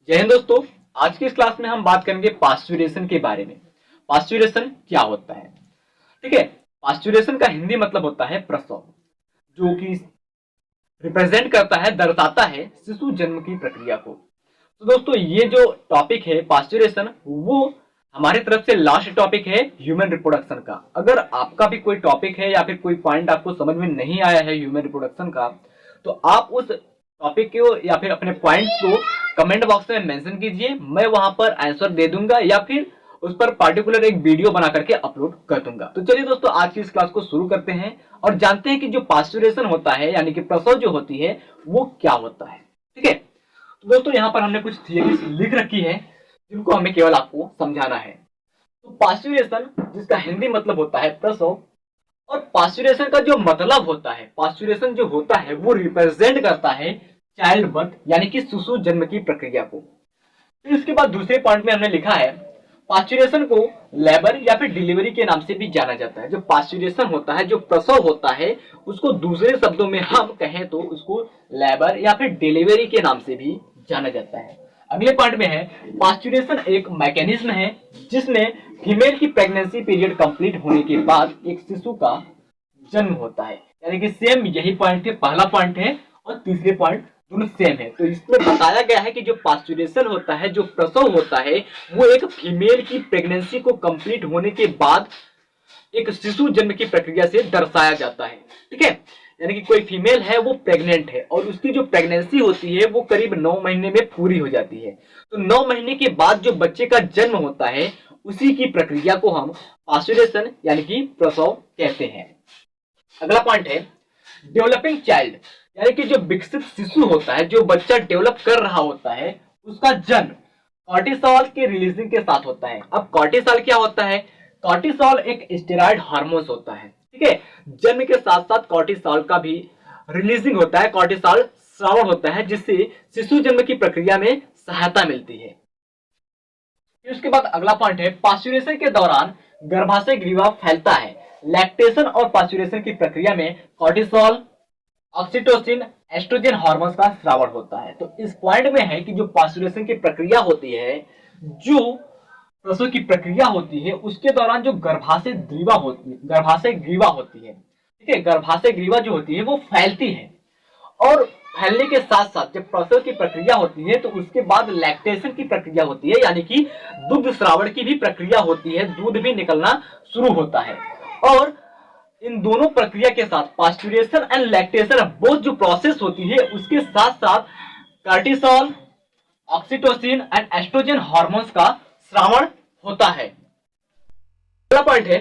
जय हिंद दोस्तों। आज की इस क्लास में हम बात करेंगे पास्चुरेशन के बारे में। पास्चुरेशन क्या होता है? ठीक है। पास्चुरेशन का हिंदी मतलब होता है प्रसव, जो कि रिप्रेजेंट करता है, दर्शाता है शिशु जन्म की प्रक्रिया को। तो दोस्तों, ये जो टॉपिक है पास्चुरेशन, वो हमारी तरफ से लास्ट टॉपिक है ह्यूमन रिप्रोडक्शन का। अगर आपका भी कोई टॉपिक है या फिर कोई पॉइंट आपको समझ में नहीं आया है ह्यूमन रिप्रोडक्शन का, तो आप उस टॉपिक को या फिर अपने पॉइंट्स को कमेंट बॉक्स में मेंशन कीजिए। मैं वहां पर आंसर दे दूंगा या फिर उस पर पार्टिकुलर एक वीडियो बना करके अपलोड कर दूंगा। तो चलिए दोस्तों, आज की इस क्लास को शुरू करते हैं और जानते हैं कि जो पास्चुरेशन होता है यानी कि प्रसव जो होती है वो क्या होता है। ठीक है। तो दोस्तों, यहाँ पर हमने कुछ थियरीज लिख रखी है जिनको हमें केवल आपको समझाना है। तो पास्चुरेशन, जिसका हिंदी मतलब होता है प्रसव, और पास्चुरेशन का जो मतलब होता है, पास्चुरेशन जो होता है वो रिप्रेजेंट करता है चाइल्ड बर्थ यानी कि शिशु जन्म की प्रक्रिया को। फिर उसके बाद दूसरे पॉइंट में हमने लिखा है पास्चुरेशन को लेबर या फिर डिलीवरी के नाम से भी जाना जाता है। जो पास्चुरेशन होता है, जो प्रसव होता है, उसको दूसरे शब्दों में हम कहें तो उसको लेबर या फिर डिलीवरी के नाम से भी जाना जाता है। अगले पॉइंट में है पास्चुरेशन एक मैकेनिज्म है जिसमें फीमेल की प्रेगनेंसी पीरियड कंप्लीट होने के बाद एक शिशु का जन्म होता है। यानी कि सेम यही पॉइंट है, पहला पॉइंट है और तीसरे पॉइंट दोनों सेम है। तो इसमें बताया गया है कि जो पास्चुरेशन होता है, जो प्रसव होता है, वो एक फीमेल की प्रेगनेंसी को कंप्लीट होने के बाद एक शिशु जन्म की प्रक्रिया से दर्शाया जाता है। ठीक है। यानी कि कोई फीमेल है, वो प्रेग्नेंट है और उसकी जो प्रेगनेंसी होती है वो करीब 9 महीने में पूरी हो जाती है। तो 9 महीने के बाद जो बच्चे का जन्म होता है, उसी की प्रक्रिया को हम पास्चुरेशन यानी कि प्रसव कहते हैं। अगला पॉइंट है डेवलपिंग चाइल्ड, यानी कि जो विकसित शिशु होता है, जो बच्चा डेवलप कर रहा होता है, उसका जन्म कॉर्टिसोल के रिलीजिंग के साथ होता है। अब कॉर्टिसोल क्या होता है? कॉर्टिसोल एक स्टेरॉइड हार्मोन होता है। ठीक है। जन्म के साथ साथ कॉर्टिसोल का भी रिलीजिंग होता है, कॉर्टिसोल स्राव होता है, जिससे शिशु जन्म की प्रक्रिया में सहायता मिलती है। फिर उसके बाद अगला पॉइंट है पास्चुरेशन के दौरान गर्भाशय ग्रीवा फैलता है। लैक्टेशन और पास्चुरेशन की प्रक्रिया में कॉर्टिसोल, ऑक्सीटोसिन, एस्ट्रोजन हार्मोन्स का स्रावण होता है। तो इस पॉइंट में है कि जो पास्चुरेशन की प्रक्रिया होती है, जो प्रसव की प्रक्रिया होती है, उसके दौरान जो गर्भाशय ग्रीवा होती है, गर्भाशय ग्रीवा होती है, ठीक है, गर्भाशय ग्रीवा जो होती है वो फैलती है। और फैलने के साथ साथ जब प्रसव की प्रक्रिया होती है तो उसके बाद लैक्टेशन की प्रक्रिया होती है, यानी कि दुग्ध श्रावण की भी प्रक्रिया होती है, दूध भी निकलना शुरू होता है। और इन दोनों प्रक्रिया के साथ पास्चुरेशन एंड लैक्टेशन बोथ जो प्रोसेस होती है, उसके साथ साथ cortisol, oxytocin and oestrogen hormones का स्रावण होता है। अगला पॉइंट है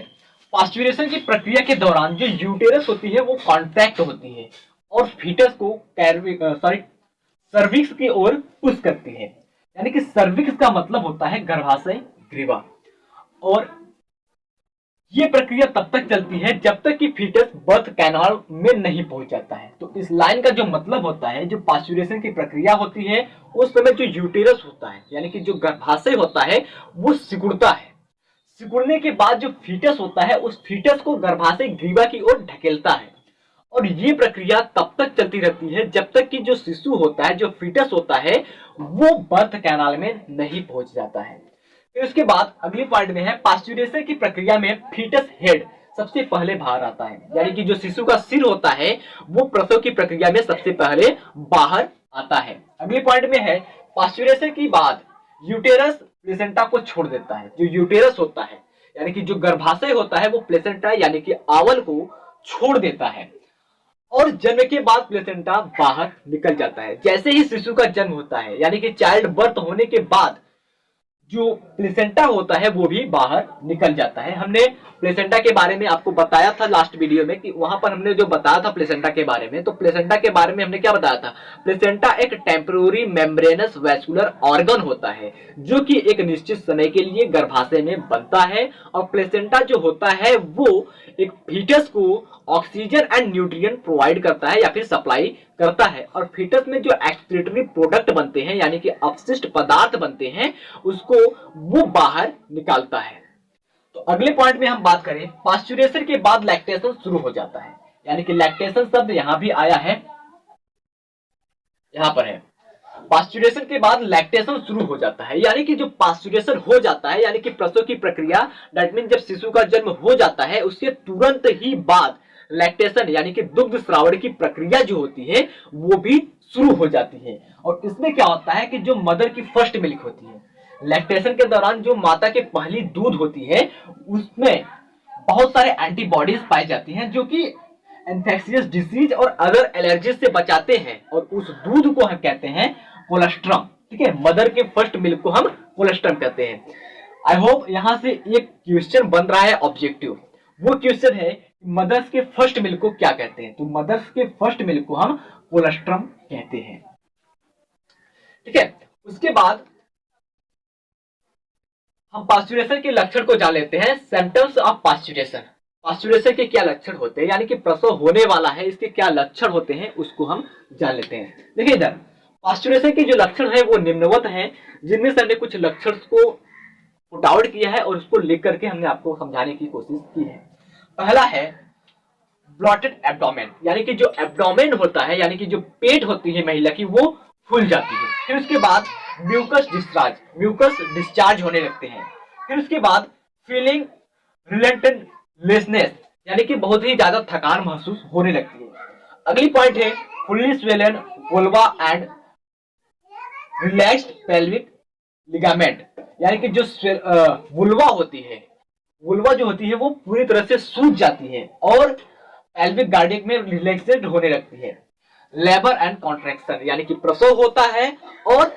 पास्चुरेशन की प्रक्रिया के दौरान जो यूटेरस होती है वो कॉन्ट्रैक्ट होती है और फीटस को सर्विक्स की ओर पुश करती है। यानी कि सर्विक्स का मतलब होता है गर्भाशय ग्रीवा। और ये प्रक्रिया तब तक चलती है जब तक कि फीटस बर्थ कैनाल में नहीं पहुंच जाता है। तो इस लाइन का जो मतलब होता है, जो पास्चुरेशन की प्रक्रिया होती है, उस समय जो यूटेरस होता है यानी कि जो गर्भाशय होता है वो सिकुड़ता है। सिकुड़ने के बाद जो फीटस होता है, उस फीटस को गर्भाशय ग्रीवा की ओर ढकेलता है। और ये प्रक्रिया तब तक चलती रहती है जब तक कि जो शिशु होता है, जो फीटस होता है, वो बर्थ कैनाल में नहीं पहुंच जाता है। फिर उसके बाद अगली पॉइंट में है पास्चुरेशन की प्रक्रिया में फीटस हेड सबसे पहले बाहर आता है। यानी कि जो शिशु का सिर होता है वो प्रसव की प्रक्रिया में सबसे पहले बाहर आता है। अगले पॉइंट में है पास्चुरेशन के बाद यूटेरस प्लेसेंटा को छोड़ देता है। जो यूटेरस होता है यानी कि जो गर्भाशय होता है वो प्लेसेंटा यानी कि आवल को छोड़ देता है और जन्म के बाद प्लेसेंटा बाहर निकल जाता है। जैसे ही शिशु का जन्म होता है यानी कि चाइल्ड बर्थ होने के बाद जो प्लेसेंटा होता है वो भी बाहर निकल जाता है। हमने प्लेसेंटा के बारे में आपको बताया था लास्ट वीडियो में, कि वहां पर हमने जो बताया था प्लेसेंटा के बारे में, तो प्लेसेंटा के बारे में हमने क्या बताया था? प्लेसेंटा एक टेम्पररी मेम्ब्रेनस वैस्कुलर ऑर्गन होता है जो कि एक निश्चित समय के लिए गर्भाशय में बनता है। और प्लेसेंटा जो होता है वो एक फीटस को ऑक्सीजन एंड न्यूट्रिएंट प्रोवाइड करता है या फिर सप्लाई करता है। और फीटस में जो एक्सक्रीटरी प्रोडक्ट बनते हैं यानी कि अपशिष्ट पदार्थ बनते हैं, उसको वो बाहर निकालता है। तो अगले पॉइंट में हम बात करें पास्चुरेशन के बाद लैक्टेशन शुरू हो जाता है। यानी कि लैक्टेशन शब्द यहां भी आया है, यहां पर है। पास्चुरेशन के बाद लैक्टेशन शुरू हो जाता है, यानी कि जो पास्चुरेशन हो जाता है यानी कि प्रसव की प्रक्रिया, दैट मीन जब शिशु का जन्म हो जाता है उसके तुरंत ही बाद लैक्टेशन यानी कि दुग्ध श्रावण की प्रक्रिया जो होती है वो भी शुरू हो जाती है। और इसमें क्या होता है कि जो मदर की फर्स्ट मिल्क होती है, लैक्टेशन के दौरान जो माता के पहली दूध होती है उसमें बहुत सारे एंटीबॉडीज पाई जाती हैं जो कि इन्फेक्शियस डिजीज और अदर एलर्जीज से बचाते हैं, और उस दूध को हम कहते हैं कोलेस्ट्रम। ठीक है, मदर के फर्स्ट मिल्क को हम कोलेस्ट्रम कहते हैं। आई होप यहां से एक क्वेश्चन बन रहा है ऑब्जेक्टिव, वो क्वेश्चन है मदर्स के फर्स्ट मिल्क को क्या कहते हैं। तो मदर्स के फर्स्ट मिल्क को हम कोलेस्ट्रम कहते हैं। ठीक है, उसके बाद हम पास्चुरेशन के लक्षण को जान लेते हैं। सिम्टम्स ऑफ पास्चुरेशन, पास्चुरेशन के क्या लक्षण होते हैं, यानी कि प्रसव होने वाला है इसके क्या लक्षण होते हैं उसको हम जान लेते हैं। देखिए इधर पास्चुरेशन के जो लक्षण है वो निम्नवत हैं, जिनमें से हमने कुछ लक्षण को पुट आउट किया है और उसको लिख करके हमने आपको समझाने की कोशिश की है। पहला है ब्लॉटेड एब्डोमेन, यानी कि जो एब्डोमेन होता है यानी कि जो पेट होती है महिला की वो फूल जाती है। फिर उसके बाद म्यूकस डिस्चार्ज, म्यूकस डिस्चार्ज होने लगते हैं। फिर उसके बाद फीलिंग रिलेंटलेसनेस, यानी कि बहुत ही ज्यादा थकान महसूस होने लगती है। अगली पॉइंट है fully swollen vulva and relaxed pelvic ligament, यानी कि जो वुल्वा होती है, वुल्वा जो होती है वो पूरी तरह से सूज जाती है और पेल्विक गार्डिक में रिलैक्सेड होने लगती है। लेबर एंड कॉन्ट्रैक्शन, यानी कि प्रसव होता है और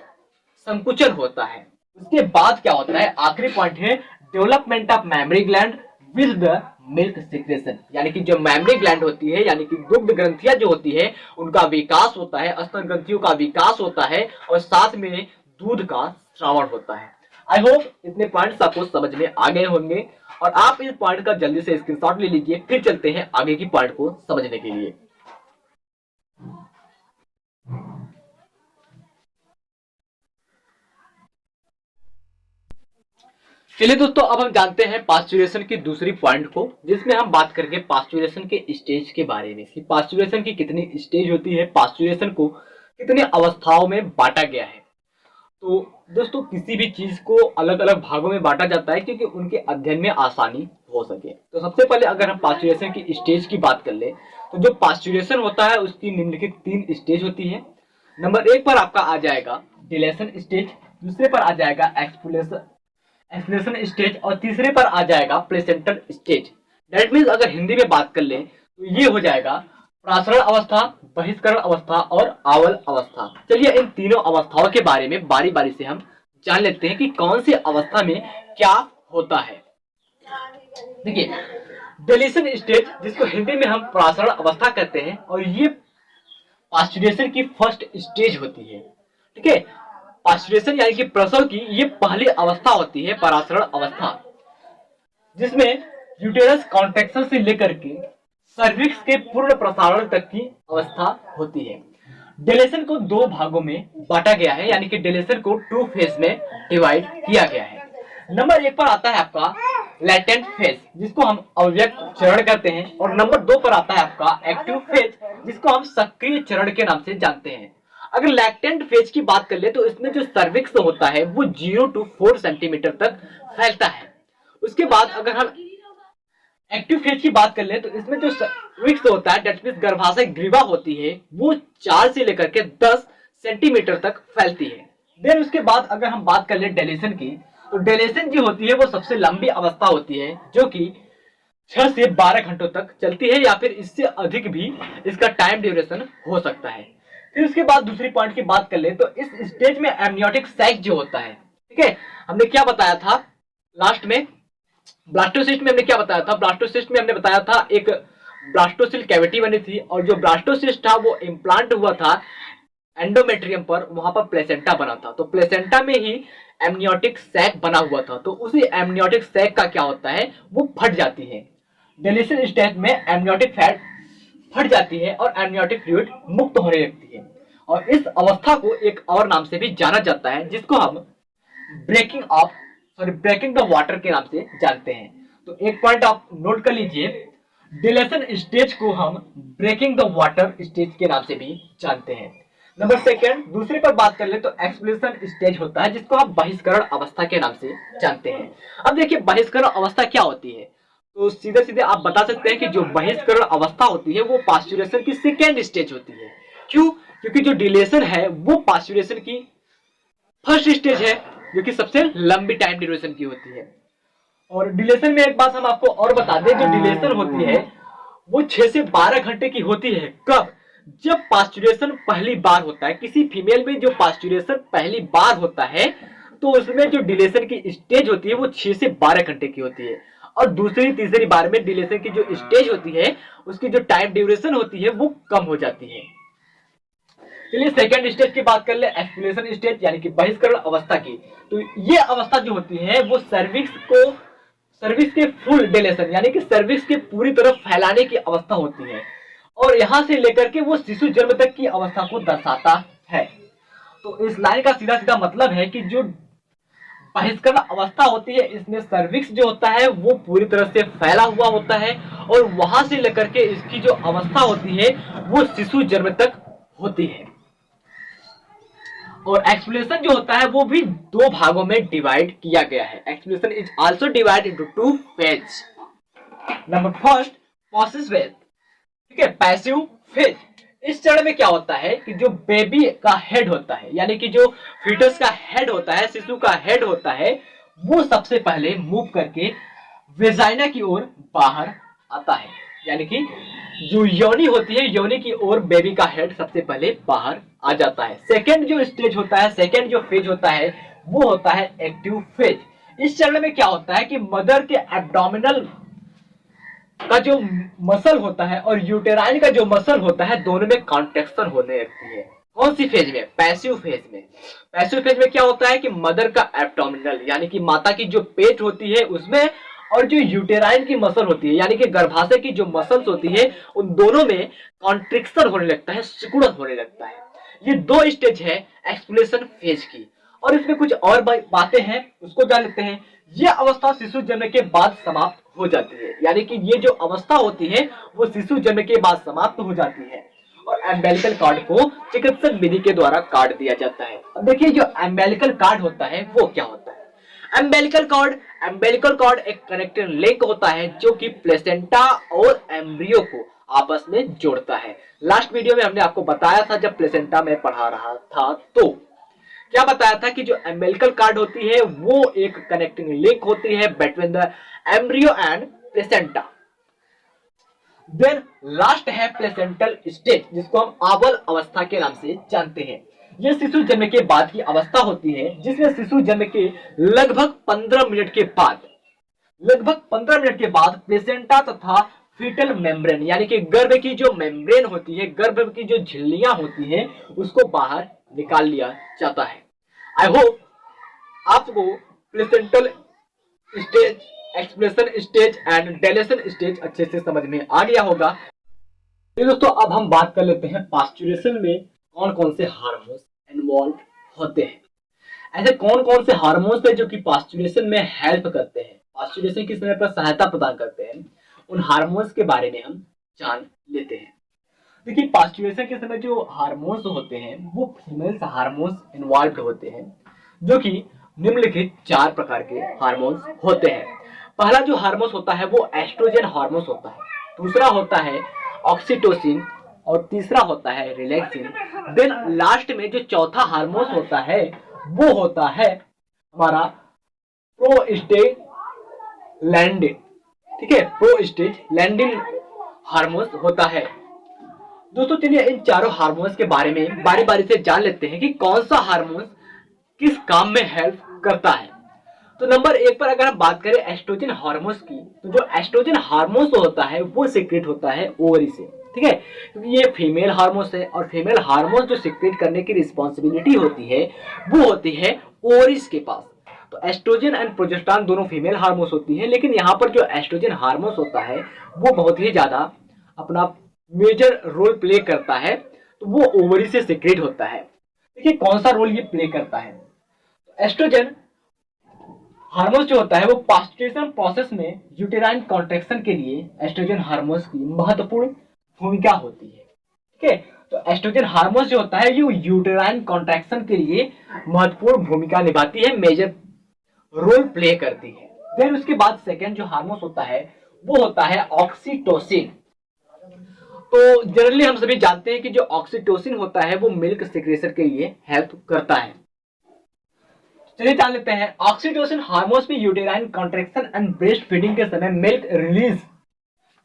संकुचन होता है। उसके बाद क्या होता है, आखिरी पॉइंट है development of mammary gland with the milk secretion, यानी कि जो मैमरी ग्लैंड होती है यानी कि दुग्ध ग्रंथियां जो होती है उनका विकास होता है, स्तन ग्रंथियों का विकास होता है और साथ में दूध का श्रावण होता है। आई होप इतने पॉइंट्स आपको समझ में आ गए होंगे और आप इस पॉइंट का जल्दी से स्क्रीनशॉट ले लीजिए। फिर चलते हैं आगे की पॉइंट को समझने के लिए। चलिए दोस्तों, अब हम जानते हैं पास्चुरेशन की दूसरी पॉइंट को, जिसमें हम बात करेंगे पास्चुरेशन के स्टेज के बारे में कि पास्चुरेशन की कितनी स्टेज होती है, पास्चुरेशन को कितने अवस्थाओं में बांटा गया है। तो दोस्तों किसी भी चीज को अलग अलग भागों में बांटा जाता है क्योंकि उनके अध्ययन में आसानी हो सके। तो सबसे पहले अगर हम पास्चुरेशन की स्टेज की बात कर ले तो जो पास्चुरेशन होता है उसकी निम्नलिखित 3 स्टेज होती है। नंबर 1 पर आपका आ जाएगा डिलेशन स्टेज, दूसरे पर आ जाएगा एक्सप्लेशन स्टेज और तीसरे पर आ जाएगा प्लेसेंटल स्टेज। दैट मीन्स अगर हिंदी में बात कर ले तो ये हो जाएगा प्रासरण अवस्था, बहिष्करण अवस्था और आवल अवस्था। चलिए इन तीनों अवस्थाओं के बारे में बारी बारी से हम जान लेते हैं कि कौन सी अवस्था में क्या होता है। देखिए डिलेशन स्टेज, जिसको हिंदी में हम प्रासरण अवस्था कहते हैं, और ये पास्चुरेशन की फर्स्ट स्टेज होती है। ठीक है, पास्चुरेशन यानी कि प्रसव की ये पहली अवस्था होती है, परासरण अवस्था, जिसमें यूटेरस कॉन्ट्रैक्शन से लेकर के सर्विक्स के पूर्ण प्रसारण तक की अवस्था होती है। डिलेशन को 2 भागों में बांटा गया है, यानी कि डिलेशन को 2 फेज में डिवाइड किया गया है। नंबर 1 पर आता है आपका लैटेंट फेज, जिसको हम अव्यक्त चरण कहते हैं, और नंबर 2 पर आता है आपका एक्टिव फेज, जिसको हम सक्रिय चरण के नाम से जानते हैं। अगर लैटेंट फेज की बात कर ले तो इसमें जो सर्विक्स होता है वो 0 to 4 सेंटीमीटर तक फैलता है। उसके बाद अगर हम एक्टिव फेज की बात कर ले तो इसमें जो सर्विक्स होता है, दैट मींस गर्भाशय ग्रीवा होती है, वो 4 से लेकर के 10 सेंटीमीटर तक फैलती है। देन उसके बाद अगर हम बात कर ले डिलेशन की, तो डिलेशन जो होती है वो सबसे लंबी अवस्था होती है, जो कि 6 से 12 घंटों तक चलती है या फिर इससे अधिक भी इसका टाइम ड्यूरेशन हो सकता है। फिर उसके बाद दूसरी पॉइंट की बात कर ले तो इस स्टेज में एमनियोटिक सैक जो होता है, ठीक है, हमने क्या बताया था लास्ट में, ब्लास्टोसिस्ट में हमने क्या बताया था, ब्लास्टोसिस्ट में हमने बताया था एक ब्लास्टोसिल कैविटी बनी थी और जो ब्लास्टोसिस्ट था वो इम्प्लांट हुआ था एंडोमेट्रियम पर, वहां पर प्लेसेंटा बना था। तो प्लेसेंटा में ही एमनियोटिक सैक बना हुआ था, तो उसी एमनियोटिक सैक का क्या होता है, वो फट जाती है। डिलेशन स्टेज में एमनियोटिक फैट फट जाती है और एमनियोटिक फ्लूइड मुक्त होने लगती है, और इस अवस्था को एक और नाम से भी जाना जाता है, जिसको हम ब्रेकिंग द वाटर के नाम से जानते हैं। तो एक पॉइंट आप नोट कर लीजिए, डिलेशन स्टेज को हम ब्रेकिंग द वाटर स्टेज के नाम से भी जानते हैं। नंबर सेकंड, दूसरे पर बात कर ले तो एक्सप्लेशन स्टेज होता है, जिसको आप बहिष्करण अवस्था के नाम से जानते हैं। अब देखिए बहिष्करण अवस्था क्या होती है, तो सीधे सीधे आप बता सकते हैं कि जो बहिष्करण अवस्था होती है वो पास्चुरेशन की सेकेंड स्टेज होती है। क्यों? क्योंकि जो डिलेशन है वो पास्चुरेशन की फर्स्ट स्टेज है, जो कि सबसे लंबी टाइम ड्यूरेशन की होती है। और डिलेशन में एक बात हम आपको और बता दें, जो डिलेशन होती है वो 6 से 12 घंटे की होती है। कब? जब पास्चुरेशन पहली बार होता है, किसी फीमेल में जो पास्चुरेशन पहली बार होता है तो उसमें जो डिलेशन की स्टेज होती है वो 6 से 12 घंटे की होती है। और दूसरी तीसरी बार में डिलेशन की जो स्टेज होती है उसकी जो टाइम ड्यूरेशन होती है वो कम हो जाती है। चलिए सेकंड स्टेज की बात कर ले, एक्सप्लेशन स्टेज यानी कि बहिष्करण अवस्था की। तो ये अवस्था जो होती है वो सर्विक्स के फुल डिलेशन यानी कि सर्विक्स के पूरी तरह फैलाने की अवस्था होती है, और यहां से लेकर के वो शिशु जन्म तक की अवस्था को दर्शाता है। तो इस लाइन का सीधा सीधा मतलब है कि जो बहिष्करण अवस्था होती है इसमें सर्विक्स जो होता है वो पूरी तरह से फैला हुआ होता है, और वहां से लेकर के इसकी जो अवस्था होती है वो शिशु जन्म तक होती है। और एक्सप्लेनेशन जो होता है वो भी दो भागों में डिवाइड किया गया है। Explanation is also divide into two phase. Number first, process phase, ठीक है, पैसिव फेज। इस चरण में क्या होता है कि जो बेबी का हेड होता है यानी कि जो फीटस का हेड होता है, शिशु का हेड होता है, वो सबसे पहले मूव करके वेजाइना की ओर बाहर आता है, यानी कि जो योनि होती है योनि की ओर बेबी का हेड सबसे पहले बाहर आ जाता है। सेकेंड जो स्टेज होता है, सेकेंड जो फेज होता है वो होता है एक्टिव फेज। इस चरण में क्या होता है कि मदर के एब्डोमिनल का जो मसल होता है और यूटेराइन का जो मसल होता है दोनों में कॉन्ट्रैक्शन होने लगती है। कौन सी फेज में? पैसिव फेज में। पैसिव फेज में क्या होता है कि मदर का एब्डोमिनल यानी कि माता की जो पेट होती है उसमें, और जो यूटेराइन की मसल होती है यानी कि गर्भाशय की जो मसल्स होती है उन दोनों में कॉन्ट्रैक्शन होने लगता है, सिकुड़न होने लगता है। ये दो स्टेज है एक्सप्लेशन फेज की। और इसमें कुछ और बातें हैं उसको जान लेते हैं। यह अवस्था शिशु जन्म के बाद समाप्त हो जाती है, यानी कि ये जो अवस्था होती है वो शिशु जन्म के बाद समाप्त हो जाती है, और एम्बेलिकल कार्ड को चिकित्सक विधि के द्वारा काट दिया जाता है। अब देखिए जो एम्बेलिकल कार्ड होता है वो क्या होता है। एम्बेलिकल कार्ड एक कनेक्टिंग लिंक होता है जो कि प्लेसेंटा और एम्ब्रियो को आपस में जोड़ता है। लास्ट वीडियो में हमने आपको बताया था जब प्लेसेंटा में पढ़ा रहा था, तो क्या बताया था कि जो एम्बेलिकल कार्ड होती है वो एक कनेक्टिंग लिंक होती है between the embryo and placenta. Then last है प्लेसेंटल स्टेज, जिसको हम आबल अवस्था के नाम से जानते हैं। यह शिशु जन्म के बाद की अवस्था होती है जिसमें शिशु जन्म के लगभग 15 मिनट के बाद प्लेसेंटा तथा फीटल मेम्ब्रेन यानी कि गर्भ की जो मेम्ब्रेन होती है, गर्भ की जो झिल्लियां होती हैं उसको बाहर निकाल लिया जाता है। आई होप आपको placental stage, explanation stage and dilation stage अच्छे से समझ में आ गया होगा। तो दोस्तों अब हम बात कर लेते हैं पास्चुरेशन में कौन कौन से हार्मोन्स इन्वॉल्व होते हैं। ऐसे कौन कौन से हार्मोन्स हैं जो कि पास्चुरेशन में हेल्प करते हैं, पास्चुरेशन के समय पर सहायता प्रदान करते हैं, उन हार्मोन्स के बारे में हम जान लेते हैं। देखिए पास्चुरेशन के समय जो हार्मोन्स होते हैं वो फीमेल्स हार्मोन्स इन्वॉल्व होते हैं, जो कि निम्नलिखित 4 प्रकार के हार्मोन्स होते हैं। पहला जो हार्मोन्स होता है वो एस्ट्रोजन हार्मोन्स होता है, दूसरा होता है ऑक्सीटोसिन, और तीसरा होता है रिलैक्सिन। देन लास्ट में जो चौथा हार्मोन्स होता है वो होता है हमारा प्रोस्टेग्लैंडिन, ठीक है, प्रोस्टेग्लैंडिन हार्मोन्स होता है। दोस्तों चलिए इन चारों हार्मोन्स के बारे में बारी बारी से जान लेते हैं कि कौन सा हार्मोन किस काम में हेल्प करता है। तो नंबर 1 पर अगर हम बात करें एस्ट्रोजन हार्मोन्स की, तो जो एस्ट्रोजन हार्मोन्स होता है वो सीक्रेट होता है ओवरी से, ठीक है, क्योंकि ये फीमेल हार्मोन्स है और फीमेल हार्मोन्स जो सीक्रेट करने की रिस्पॉन्सिबिलिटी होती है वो होती है ओवरीज के पास। तो एस्ट्रोजन एंड प्रोजेस्टेरॉन दोनों फीमेल हार्मोन्स होती है, लेकिन यहाँ पर जो एस्ट्रोजन हार्मोन्स होता है वो बहुत ही ज्यादा अपना मेजर रोल प्ले करता है, तो वो ओवरी से सीक्रेट होता है। देखिए कौन सा रोल ये प्ले करता है। एस्ट्रोजन हार्मोन्स जो होता है वो पास्चुरेशन प्रोसेस में यूटेराइन कॉन्ट्रैक्शन के लिए एस्ट्रोजन हार्मोन्स की महत्वपूर्ण भूमिका होती है, ठीक है। तो एस्ट्रोजन हार्मोन जो होता है ये यूटेराइन कॉन्ट्रैक्शन के लिए महत्वपूर्ण भूमिका निभाती है, मेजर रोल प्ले करती है। देन उसके बाद सेकेंड जो हार्मोन होता है वो होता है ऑक्सीटोसिन। तो जनरली हम सभी जानते हैं कि जो ऑक्सीटोसिन होता है वो मिल्क सिक्रेशन के लिए हेल्प करता है। चलिए जान लेते हैं। ऑक्सीटोसिन हार्मोन्स में uterine contraction and breast feeding के समय मिल्क रिलीज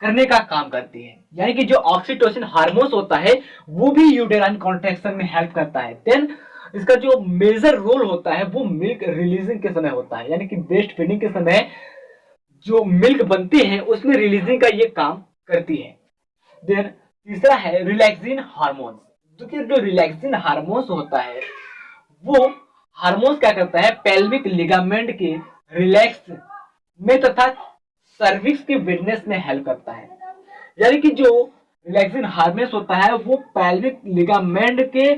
करने का काम करती है। यानी कि जो ऑक्सीटोसिन हार्मोन्स होता है वो भी यूटेराइन कॉन्ट्रैक्शन में हेल्प करता है। देन इसका जो मेजर रोल होता है वो मिल्क रिलीजिंग के समय होता है, यानी कि ब्रेस्ट फीडिंग के समय जो मिल्क बनती है उसमें रिलीजिंग का ये काम करती है। देन तीसरा है रिलैक्सिन हार्मोन्स। जो रिलैक्सिन हार्मोन्स होता है वो हार्मोन्स क्या करता है, पेल्विक लिगामेंट के रिलैक्स में तथा सर्विक्स के विडनेस में हेल्प करता है। यानी कि जो रिलैक्सिन हार्मोन्स होता है वो पेल्विक लिगामेंट के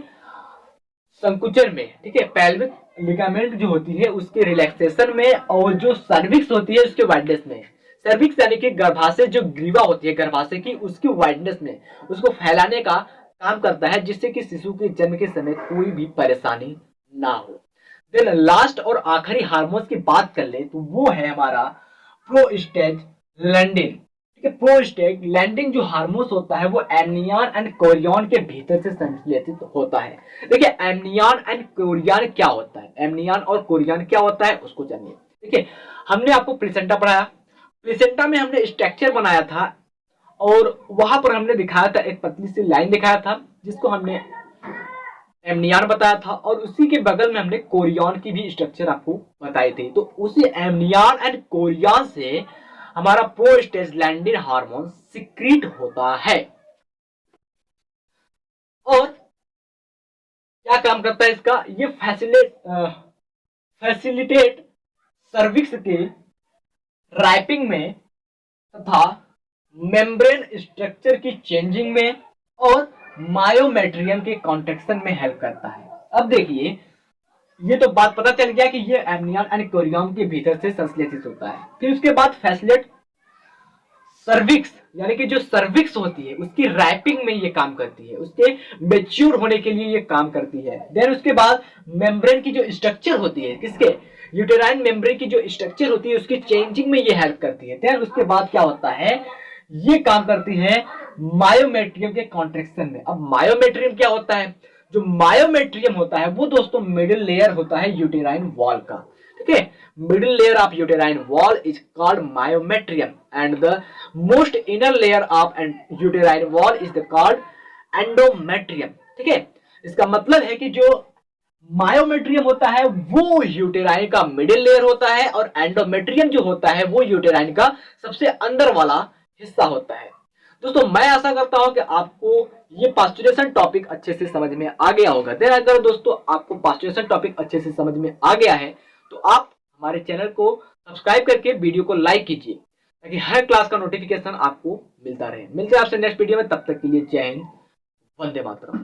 संकुचन में, ठीक है, पेल्विक लिगामेंट जो होती है उसके रिलैक्सेशन में, और जो सर्विक्स होती है उसके वाइडनेस में, सर्विक्स यानी कि गर्भाशय जो ग्रीवा होती है गर्भाशय की उसकी वाइडनेस में उसको फैलाने का काम करता है, जिससे कि शिशु के जन्म के समय कोई भी परेशानी ना हो। देन लास्ट और आखिरी हार्मोन्स की बात कर ले तो वो है हमारा प्रोस्टेग्लैंडिन। ठीक है, प्रोस्टेग्लैंडिन जो हार्मोन्स होता है वो एमनियन एंड कोरियन के भीतर से संश्लेषित होता है। देखिए एमनियन एंड कोरियन क्या होता है, एमनियन और कोरियन क्या होता है उसको जानिए। देखिए हमने आपको प्लेसेंटा पढ़ाया, प्लेसेंटा में हमने स्ट्रक्चर बनाया था और वहां पर हमने दिखाया था एक पतली सी लाइन दिखाया था जिसको हमने एमनियन बताया था, और उसी के बगल में हमने कोरियन की भी स्ट्रक्चर आपको बताई थी। तो उसी एमनियन एंड कोरियन से हमारा प्रोस्टेग्लैंडिन हार्मोन सिक्रीट होता है। और क्या काम करता है इसका, ये फैसिलिटेट सर्विक्स के रैपिंग में तथा मेम्ब्रेन स्ट्रक्चर की चेंजिंग में और मायोमेट्रियम के कॉन्ट्रैक्शन में हेल्प करता है। अब देखिए ये तो बात पता चल गया कि ये एमनियन एंड कोरियन के भीतर से संश्लेषित होता है। फिर उसके बाद फैसिलिटेट सर्विक्स यानी कि जो सर्विक्स होती है उसकी रैपिंग में ये काम करती है, उसके मेच्योर होने के लिए ये काम करती है। देन उसके बाद मेम्ब्रेन की जो स्ट्रक्चर होती है, किसके, यूटेराइन मेम्ब्रेन की जो स्ट्रक्चर होती है उसकी चेंजिंग में ये हेल्प करती है। देन उसके बाद क्या होता है, ये काम करती है मायोमेट्रियम के कॉन्ट्रैक्शन में। अब मायोमेट्रियम क्या होता है, जो मायोमेट्रियम होता है वो दोस्तों मिडिल लेयर होता है यूटेराइन वॉल का। ठीक है, middle layer of uterine wall is called myometrium and the most inner layer of uterine wall is called endometrium। ठीक है, इसका मतलब है कि जो मायोमेट्रियम होता है वो यूटेराइन का मिडिल लेयर होता है और एंडोमेट्रियम जो होता है वो यूटेराइन का सबसे अंदर वाला हिस्सा होता है। दोस्तों मैं आशा करता हूं कि आपको ये पास्चुरेशन टॉपिक अच्छे से समझ में आ गया होगा। देन अगर दोस्तों आपको पास्चुरेशन टॉपिक अच्छे से समझ में आ गया है तो आप हमारे चैनल को सब्सक्राइब करके वीडियो को लाइक कीजिए ताकि हर क्लास का नोटिफिकेशन आपको मिलता रहे। मिलते हैं आपसे नेक्स्ट वीडियो में, तब तक के लिए जय हिंद, वंदे मातरम।